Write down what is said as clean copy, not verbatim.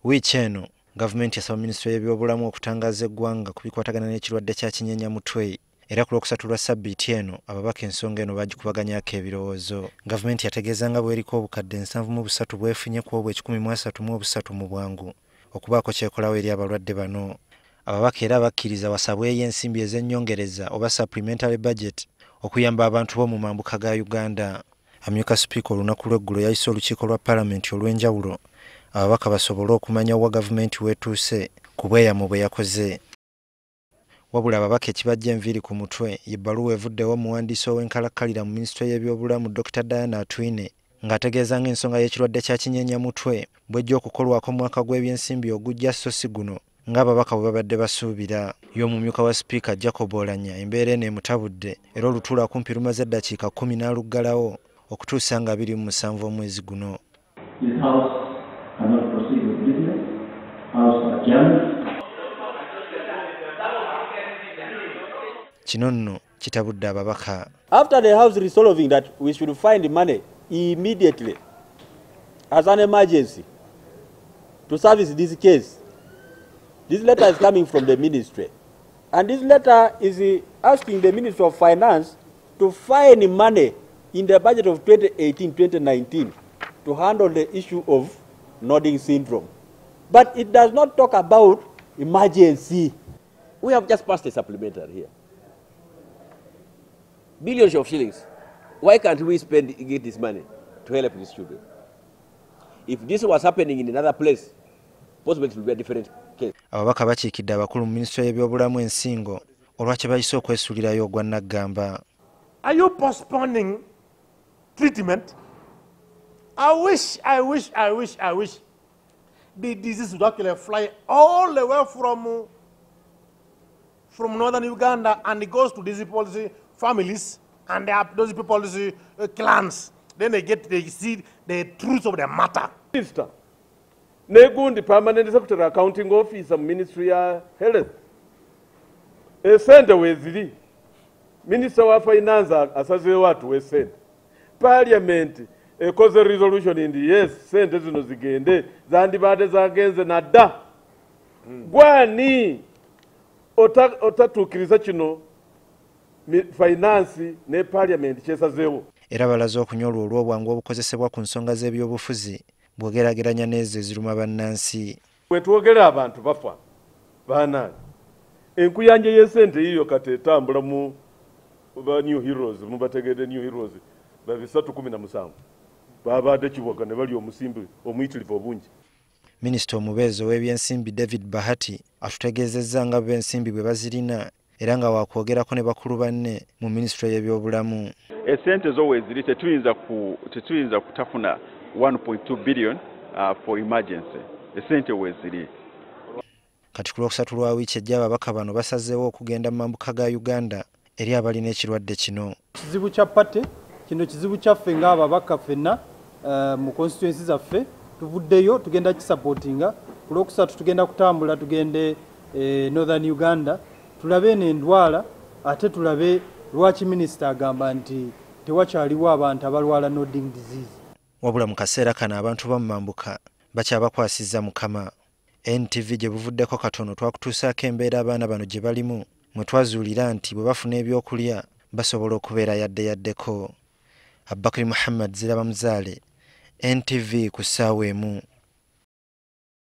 Wiiki eno Gavumenti yasaba minisitule y'ebyobulamu okutangaza eggwanga ku bikwatagana n'ekirwadde kya kinyenyamutwe era ku Lwokusatu lwa Ssabbiiti eno ababaka ensonga eno bagikubaganyako ebirowoozo. Gavumenti yategeeza nga bw'eriko obukadde 73 bwefunye ku obwo 133 mu bwangu okubaako kyekolawo eri abalwadde bano. Ababaka era bakkiriza wasabweyo ensimbi ez'ennyongereza oba supplementary budget okuyamba abantu bo mu mambuka ga Uganda. Amyuka sipiika olunaku lw'eggulo yayise olukiiko lwa palamenti olw'enjawulo ababaka basobole okumanya wa gavumenti weetuuse ku bweyamo bwe yakoze. Wabula ababaka ekibajja enviiri ku mutwe y'ebbaluwa evuddewo omuwandiisi ow'enkalakkalira mu minisitule y'ebyobulamu Dr. Diana Atwine ng'ategeeza ng'ensonga y'ekirwadde kya kinyenyamutwe bw'ejja okukolwako mwaka gw'ebyensimbi ogujja so si guno ng'ababaka bwe babadde basuubira. Y'omumyuka wa sipiika Jacob Oulanyah embeera eno emutabudde era Olutuula kumpi lumaze eddakiika 10 n'aluggalawo okutuusa nga 27 omwezi guno. Kino nno kitabudde ababaka. After the House resolving that we should find money immediately as an emergency to service this case, this letter is coming from the ministry, and this letter is asking the Ministry of Finance to find money in the budget of 2018-2019 to handle the issue of nodding syndrome. But it does not talk about emergency. We have just passed a supplementary here. Billions of shillings. Why can't we get this money to help these children? If this was happening in another place, possibly it would be a different case. Ababaka bakiikidde abakulu mu minisitule y'ebyobulamu ensingo olwaki bayise okwesuulirayo ogwa naggamba. Are you postponing treatment? I wish the disease would actually fly all the way from northern Uganda and it goes to these people's families and those people's clans. Then they see the truth of the matter. Minister, Negundi Permanent Secretary Accounting Officer, Ministry of Health. A center with Minister of Finance asazeewo watu we sente. Parliament ekoze resolution in the yes sente zino zigende zandibadde zagenze nadda. Gwani otatuukiriza kino finance ne parliament kyesazeewo. Era balaze okunyolwa olw'obwangu obukozesebwa ku nsonga z'ebyobufuzi bw'ogeraageranya n'ezo eziruma bannansi. Bwe twogera abantu bafa baanaani enkuyanja y'esente yiyo kati etambula mu ba new heroes mubategedde new heroes ba 317 babadde kiboga ne bali omusimbi omuyitirivu obungi. Minisita omubeezi w'ebyensimbi David Bahati atutegeezezza nga b'ensimbi bwe bazirina era nga wakwogerako ne bakulu banne mu minisitule y'ebyobulamu. Esente zo ziri tetuyinza kutafuna 1.2 billion for emergency. Esente ziri. Kati ku Lwokusatu lwa wiiki ejja ababaka bano basazeewo okugenda mu mambuka ga Uganda eri abalina ekirwadde kino. Kizibu kya pate kino kizibu kyaffe ng'ababaka ffenna mu constituency zaffe tuvuddeyo tugenda kisupportinga. Ku Lwokusatu tugenda kutambula tugende northern Uganda tulabe eno endwala ate tulabe lwaki minisita agamba nti tewakyaliwo abantu abalwala nodding disease. Wabula mu kaseera kano abantu ba mu mambuka bakyabakwasizza Mukama. NTV gye buvuddeko katono twakutuusaako embeera abaana bano gye balimu mwe twazuulira nti bwe bafuna ebyokulya basobola okubeera yaddeyaddeko. Abakari Muhammad Ziraba Muzaale, NTV ku ssaawa emu.